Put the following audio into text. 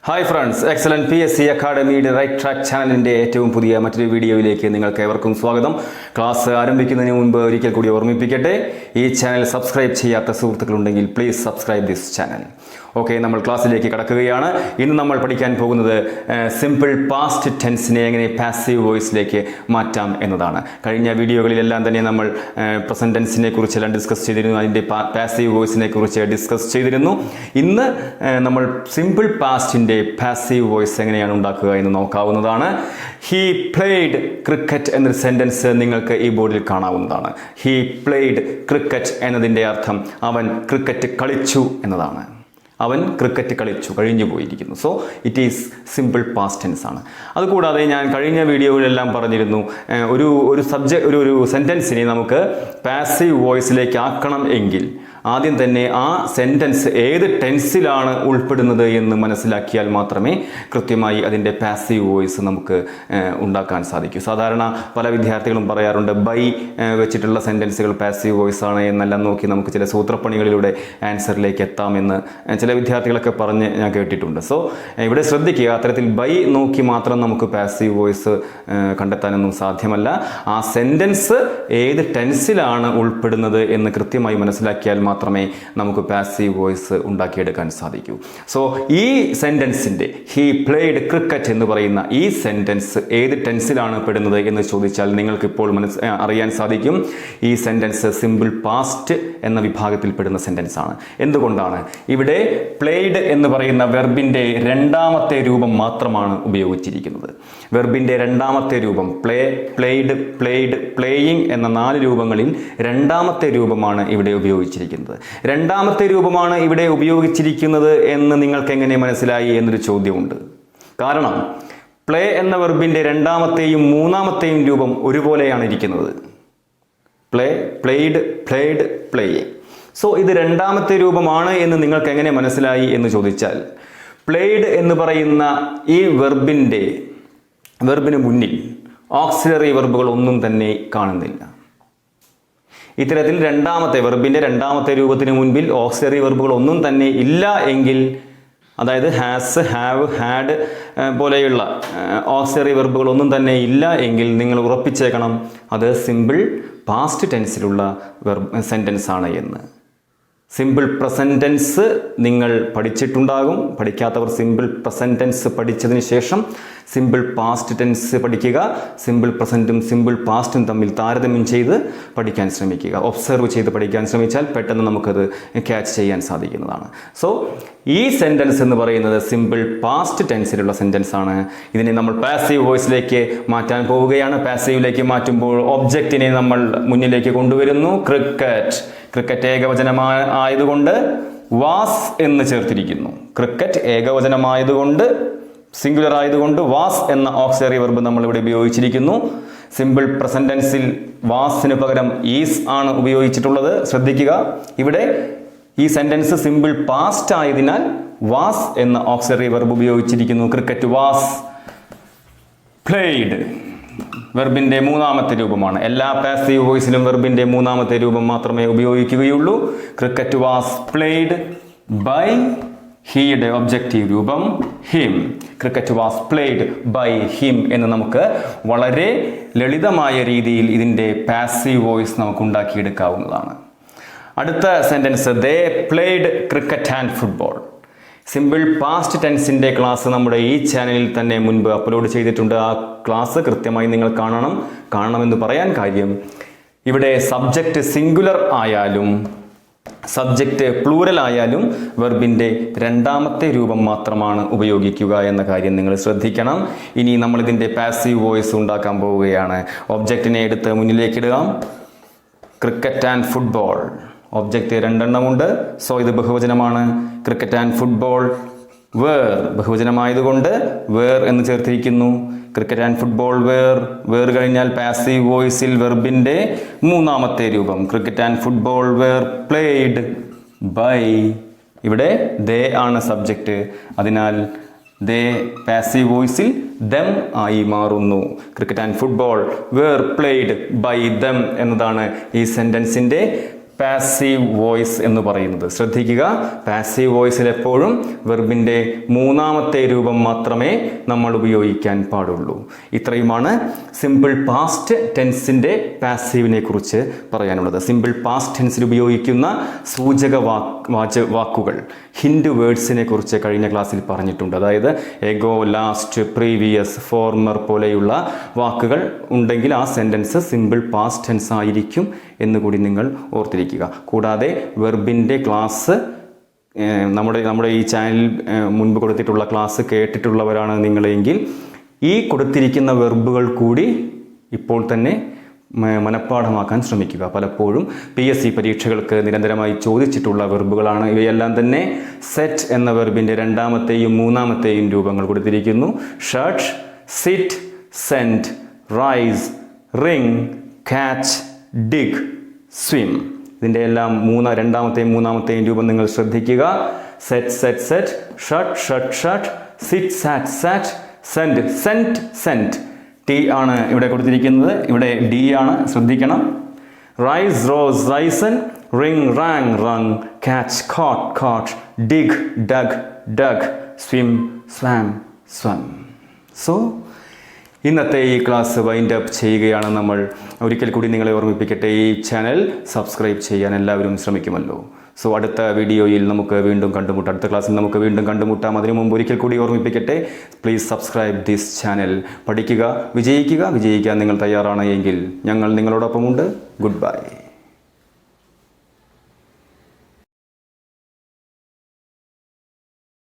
Hi friends, excellent PSC അക്കാഡമിയുടെ right track ചാനലിൻ്റെ ഏറ്റവും പുതിയ മറ്റൊരു വീഡിയോയിലേക്ക് നിങ്ങൾക്ക് ഏവർക്കും സ്വാഗതം. ക്ലാസ് ആരംഭിക്കുന്നതിന് മുൻപ് ഒരിക്കൽ കൂടി ഓർമ്മിപ്പിക്കട്ടെ, ഈ ചാനൽ സബ്സ്ക്രൈബ് ചെയ്യാത്ത സുഹൃത്തുക്കളുണ്ടെങ്കിൽ please subscribe this channel. Okay, നമ്മൾ ക്ലാസ്സിലേക്ക് കടക്കുകയാണ്. ഇന്ന് നമ്മൾ പഠിക്കാൻ പോകുന്നത് സിമ്പിൾ പാസ്റ്റ് ടെൻസിനെ എങ്ങനെ പാസീവ് വോയിസിലേക്ക് മാറ്റാം എന്നതാണ്. കഴിഞ്ഞ വീഡിയോകളിലെല്ലാം തന്നെ നമ്മൾ പ്രസന്റ് ടെൻസിനെ കുറിച്ചെല്ലാം ഡിസ്കസ് ചെയ്തിരുന്നു, അതിൻ്റെ പാസീവ് വോയിസിനെ കുറിച്ച് ഡിസ്കസ് ചെയ്തിരുന്നു. ഇന്ന് നമ്മൾ സിമ്പിൾ പാസ്റ്റിൻ്റെ പാസീവ് വോയിസ് എങ്ങനെയാണ് ഉണ്ടാക്കുക എന്ന് നോക്കാവുന്നതാണ്. ഹി പ്ലേഡ് ക്രിക്കറ്റ് എന്നൊരു സെൻറ്റൻസ് നിങ്ങൾക്ക് ഈ ബോർഡിൽ കാണാവുന്നതാണ്. ഹി പ്ലേഡ് ക്രിക്കറ്റ് എന്നതിൻ്റെ അർത്ഥം അവൻ ക്രിക്കറ്റ് കളിച്ചു എന്നതാണ്. അവൻ ക്രിക്കറ്റ് കളിച്ചു, കഴിഞ്ഞു പോയിരിക്കുന്നു. So it is simple past tense ആണ്. അതുകൂടാതെ ഞാൻ കഴിഞ്ഞ വീഡിയോയിലെല്ലാം പറഞ്ഞിരുന്നു, ഒരു സെൻറ്റൻസിനെ നമുക്ക് പാസീവ് വോയിസിലേക്ക് ആക്കണം എങ്കിൽ ആദ്യം തന്നെ ആ സെൻറ്റൻസ് ഏത് ടെൻസിലാണ് ഉൾപ്പെടുന്നത് എന്ന് മനസ്സിലാക്കിയാൽ മാത്രമേ കൃത്യമായി അതിൻ്റെ പാസീവ് വോയിസ് നമുക്ക് ഉണ്ടാക്കാൻ സാധിക്കൂ. സാധാരണ പല വിദ്യാർത്ഥികളും പറയാറുണ്ട്, ബൈ വെച്ചിട്ടുള്ള സെൻറ്റൻസുകൾ പാസീവ് വോയിസ് ആണ് എന്നെല്ലാം നോക്കി നമുക്ക് ചില സൂത്രപ്പണികളിലൂടെ ആൻസറിലേക്ക് എത്താമെന്ന് ചില വിദ്യാർത്ഥികളൊക്കെ പറഞ്ഞ് ഞാൻ കേട്ടിട്ടുണ്ട്. സോ ഇവിടെ ശ്രദ്ധിക്കുക, അത്തരത്തിൽ ബൈ നോക്കി മാത്രം നമുക്ക് പാസീവ് വോയിസ് കണ്ടെത്താനൊന്നും സാധ്യമല്ല. ആ സെൻറ്റൻസ് ഏത് ടെൻസിലാണ് ഉൾപ്പെടുന്നത് എന്ന് കൃത്യമായി മനസ്സിലാക്കിയാൽ മാത്രമേ നമുക്ക് പാസീവ് വോയിസ് ഉണ്ടാക്കിയെടുക്കാൻ സാധിക്കൂ. സോ ഈ സെൻറ്റൻസിൻ്റെ ഹി പ്ലേഡ് ക്രിക്കറ്റ് എന്ന് പറയുന്ന ഈ സെൻറ്റൻസ് ഏത് ടെൻസിലാണ് പെടുന്നത് എന്ന് ചോദിച്ചാൽ നിങ്ങൾക്ക് ഇപ്പോൾ അറിയാൻ സാധിക്കും. ഈ സെൻറ്റൻസ് സിമ്പിൾ പാസ്റ്റ് എന്ന വിഭാഗത്തിൽ പെടുന്ന സെൻറ്റൻസ് ആണ്. എന്തുകൊണ്ടാണ്? ഇവിടെ പ്ലേഡ് എന്ന് പറയുന്ന വെർബിൻ്റെ രണ്ടാമത്തെ രൂപം മാത്രമാണ് ഉപയോഗിച്ചിരിക്കുന്നത്. വെർബിൻ്റെ രണ്ടാമത്തെ രൂപം പ്ലേഡ്, പ്ലേഡ്, പ്ലേയിങ് എന്ന 4 രൂപങ്ങളിൽ രണ്ടാമത്തെ രൂപമാണ് ഇവിടെ ഉപയോഗിച്ചിരിക്കുന്നത്. രണ്ടാമത്തെ രൂപമാണ് ഇവിടെ ഉപയോഗിച്ചിരിക്കുന്നത് എന്ന് നിങ്ങൾക്ക് എങ്ങനെ മനസ്സിലായി എന്നൊരു ചോദ്യമുണ്ട്. കാരണം പ്ലേ എന്ന വെർബിൻ്റെ രണ്ടാമത്തെയും മൂന്നാമത്തെയും രൂപം ഒരുപോലെയാണ് ഇരിക്കുന്നത്. Play, played, played, playing. So ഇത് രണ്ടാമത്തെ രൂപമാണ് എന്ന് നിങ്ങൾക്ക് എങ്ങനെ മനസ്സിലായി എന്ന് ചോദിച്ചാൽ, പ്ലേഡ് എന്ന് പറയുന്ന ഈ വെർബിന് മുന്നിൽ ഓക്സിലറി വെർബുകൾ ഒന്നും തന്നെ കാണുന്നില്ല. ഇത്തരത്തിൽ വെർബിൻ്റെ രണ്ടാമത്തെ രൂപത്തിന് മുൻപിൽ ഓക്സിലറി വെർബുകൾ ഒന്നും തന്നെ ഇല്ല എങ്കിൽ, അതായത് ഹാസ്, ഹാവ്, ഹാഡ് പോലെയുള്ള ഓക്സിലറി വെർബുകൾ ഒന്നും തന്നെ ഇല്ല എങ്കിൽ നിങ്ങൾ ഉറപ്പിച്ചേക്കണം അത് സിമ്പിൾ പാസ്റ്റ് ടെൻസിലുള്ള സെൻറ്റൻസ് ആണ് എന്ന്. സിമ്പിൾ പ്രസന്റ് ടെൻസ് നിങ്ങൾ പഠിച്ചിട്ടുണ്ടാകും. പഠിക്കാത്തവർ സിമ്പിൾ പ്രസന്റ് ടെൻസ് പഠിച്ചതിന് ശേഷം സിമ്പിൾ പാസ്റ്റ് ടെൻസ് പഠിക്കുക. സിമ്പിൾ പ്രസന്റും സിമ്പിൾ പാസ്റ്റും തമ്മിൽ താരതമ്യം ചെയ്ത് പഠിക്കാൻ ശ്രമിക്കുക. ഒബ്സർവ് ചെയ്ത് പഠിക്കാൻ ശ്രമിച്ചാൽ പെട്ടെന്ന് നമുക്കത് ക്യാച്ച് ചെയ്യാൻ സാധിക്കുന്നതാണ്. സോ ഈ സെൻറ്റൻസ് എന്ന് പറയുന്നത് സിമ്പിൾ പാസ്റ്റ് ടെൻസിലുള്ള സെൻറ്റൻസ് ആണ്. ഇതിനെ നമ്മൾ പാസീവ് വോയിസിലേക്ക് മാറ്റാൻ പോവുകയാണ്. പാസീവിലേക്ക് മാറ്റുമ്പോൾ ഒബ്ജക്റ്റിനെ നമ്മൾ മുന്നിലേക്ക് കൊണ്ടുവരുന്നു. ക്രിക്കറ്റ് ഏകവചനമായതുകൊണ്ട് വാസ് എന്ന് ചേർത്തിരിക്കുന്നു. ക്രിക്കറ്റ് ഏകവചനമായതുകൊണ്ട്, സിംഗുലർ ആയതുകൊണ്ട് വാസ് എന്ന ഓക്സിലറി വെർബ് നമ്മൾ ഇവിടെ ഉപയോഗിച്ചിരിക്കുന്നു. സിമ്പിൾ പ്രസന്റ് ടെൻസിൽ വാസിന് പകരം ഈസ് ആണ് ഉപയോഗിച്ചിട്ടുള്ളത്. ശ്രദ്ധിക്കുക, ഇവിടെ ഈ സെന്റൻസ് സിമ്പിൾ പാസ്റ്റ് ആയതിനാൽ വാസ് എന്ന ഓക്സിലറി വെർബ് ഉപയോഗിച്ചിരിക്കുന്നു. ക്രിക്കറ്റ് വാസ് പ്ലേഡ് വെർബിൻ്റെ മൂന്നാമത്തെ രൂപമാണ്. എല്ലാ പാസീവ് വോയിസിലും വെർബിൻ്റെ മൂന്നാമത്തെ രൂപം മാത്രമേ ഉപയോഗിക്കുകയുള്ളൂ. ക്രിക്കറ്റ് വാസ് പ്ലേഡ് ബൈ, ഹീയുടെ ഒബ്ജക്റ്റീവ് രൂപം him. Cricket was played by him എന്ന് നമുക്ക് വളരെ ലളിതമായ രീതിയിൽ ഇതിൻ്റെ പാസീവ് വോയിസ് നമുക്ക് ഉണ്ടാക്കിയെടുക്കാവുന്നതാണ്. അടുത്ത sentence, they played cricket and football. Simple past ടെൻസിൻ്റെ ക്ലാസ് നമ്മുടെ ഈ ചാനലിൽ തന്നെ മുൻപ് അപ്ലോഡ് ചെയ്തിട്ടുണ്ട്. ആ ക്ലാസ് കൃത്യമായി നിങ്ങൾ കാണണമെന്ന് പറയാൻ കാര്യം, ഇവിടെ സബ്ജക്റ്റ് സിംഗുലർ ആയാലും സബ്ജക്റ്റ് പ്ലൂറൽ ആയാലും വെർബിൻ്റെ രണ്ടാമത്തെ രൂപം മാത്രമാണ് ഉപയോഗിക്കുക എന്ന കാര്യം നിങ്ങൾ ശ്രദ്ധിക്കണം. ഇനി നമ്മളിതിൻ്റെ പാസീവ് വോയിസ് ഉണ്ടാക്കാൻ പോവുകയാണ്. ഒബ്ജക്റ്റിനെ എടുത്ത് മുന്നിലേക്കിടുക. Cricket and football. ഒബ്ജക്റ്റ് 2 എണ്ണമുണ്ട്. സോ ഇത് ബഹുവചനമാണ്. ക്രിക്കറ്റ് ആൻഡ് ഫുട്ബോൾ വേർ, ബഹുവചനമായതുകൊണ്ട് വേർ എന്ന് ചേർത്തിരിക്കുന്നു. ക്രിക്കറ്റ് ആൻഡ് ഫുട്ബോൾ വേർ കഴിഞ്ഞാൽ പാസീവ് വോയിസിൽ വെർബിൻ്റെ മൂന്നാമത്തെ രൂപം. Cricket and football were played by. ഇവിടെ ദേ ആണ് സബ്ജക്റ്റ്, അതിനാൽ ദേ പാസീവ് വോയിസിൽ ദം ആയി മാറുന്നു. Cricket and football were played by them എന്നതാണ് ഈ സെൻറ്റൻസിൻ്റെ പാസീവ് വോയിസ് എന്ന് പറയുന്നത്. ശ്രദ്ധിക്കുക, പാസീവ് വോയിസിൽ എപ്പോഴും വെർബിൻ്റെ മൂന്നാമത്തെ രൂപം മാത്രമേ നമ്മൾ ഉപയോഗിക്കാൻ പാടുള്ളൂ. ഇത്രയുമാണ് സിമ്പിൾ പാസ്റ്റ് ടെൻസിൻ്റെ പാസീവിനെ കുറിച്ച് പറയാനുള്ളത്. സിമ്പിൾ പാസ്റ്റ് ടെൻസിൽ ഉപയോഗിക്കുന്ന സൂചക വാക്കുകൾ, ഹിൻഡ് വേർഡ്സിനെ കുറിച്ച് കഴിഞ്ഞ ക്ലാസ്സിൽ പറഞ്ഞിട്ടുണ്ട്. അതായത് എഗോ, ലാസ്റ്റ്, പ്രീവിയസ്, ഫോർമർ പോലെയുള്ള വാക്കുകൾ ഉണ്ടെങ്കിൽ ആ സെൻറ്റൻസ് സിമ്പിൾ പാസ്റ്റ് ടെൻസ് ആയിരിക്കും എന്നുകൂടി നിങ്ങൾ ഓർത്തിരിക്കുക. കൂടാതെ വെർബിൻ്റെ ക്ലാസ് നമ്മുടെ ഈ ചാനലിൽ മുൻപ് കൊടുത്തിട്ടുള്ള ക്ലാസ് കേട്ടിട്ടുള്ളവരാണ് നിങ്ങളെങ്കിൽ ഈ കൊടുത്തിരിക്കുന്ന വെർബുകൾ കൂടി ഇപ്പോൾ തന്നെ മനഃപ്പാഠമാക്കാൻ ശ്രമിക്കുക. പലപ്പോഴും PSC പരീക്ഷകൾക്ക് നിരന്തരമായി ചോദിച്ചിട്ടുള്ള വെർബുകളാണ് ഇവയെല്ലാം തന്നെ. സെറ്റ് എന്ന വെർബിൻ്റെ രണ്ടാമത്തെയും മൂന്നാമത്തെയും രൂപങ്ങൾ കൊടുത്തിരിക്കുന്നു. Shut, sit, send, rise, ring, catch, dig, swim. ഇതിൻ്റെ എല്ലാം രണ്ടാമത്തെയും മൂന്നാമത്തെയും രൂപം നിങ്ങൾ ശ്രദ്ധിക്കുക. Set, set, set, shut, shut, shut, sit, sat, sat, send, sent, sent. T ആണ് ഇവിടെ കൊടുത്തിരിക്കുന്നത്, ഇവിടെ ഡി ആണ്, ശ്രദ്ധിക്കണം. Rise, rose, risen, ring, rang, rung, catch, caught, caught, dig, dug, dug, swim, swam, swum. So ഇന്നത്തെ ഈ ക്ലാസ് വൈൻഡ് അപ്പ് ചെയ്യുകയാണ് നമ്മൾ. ഒരിക്കൽ കൂടി നിങ്ങളെ ഓർമ്മിപ്പിക്കട്ടെ, ഈ ചാനൽ സബ്സ്ക്രൈബ് ചെയ്യാൻ എല്ലാവരും ശ്രമിക്കുമല്ലോ. സോ അടുത്ത വീഡിയോയിൽ നമുക്ക് വീണ്ടും കണ്ടുമുട്ടാം, അടുത്ത ക്ലാസ്സിൽ നമുക്ക് വീണ്ടും കണ്ടുമുട്ടാം. അതിനു മുമ്പ് ഒരിക്കൽ കൂടി ഓർമ്മിപ്പിക്കട്ടെ, പ്ലീസ് സബ്സ്ക്രൈബ് ദിസ് ചാനൽ. പഠിക്കുക, വിജയിക്കാൻ നിങ്ങൾ തയ്യാറാണ് എങ്കിൽ ഞങ്ങൾ നിങ്ങളോടൊപ്പമുണ്ട്. Good bye.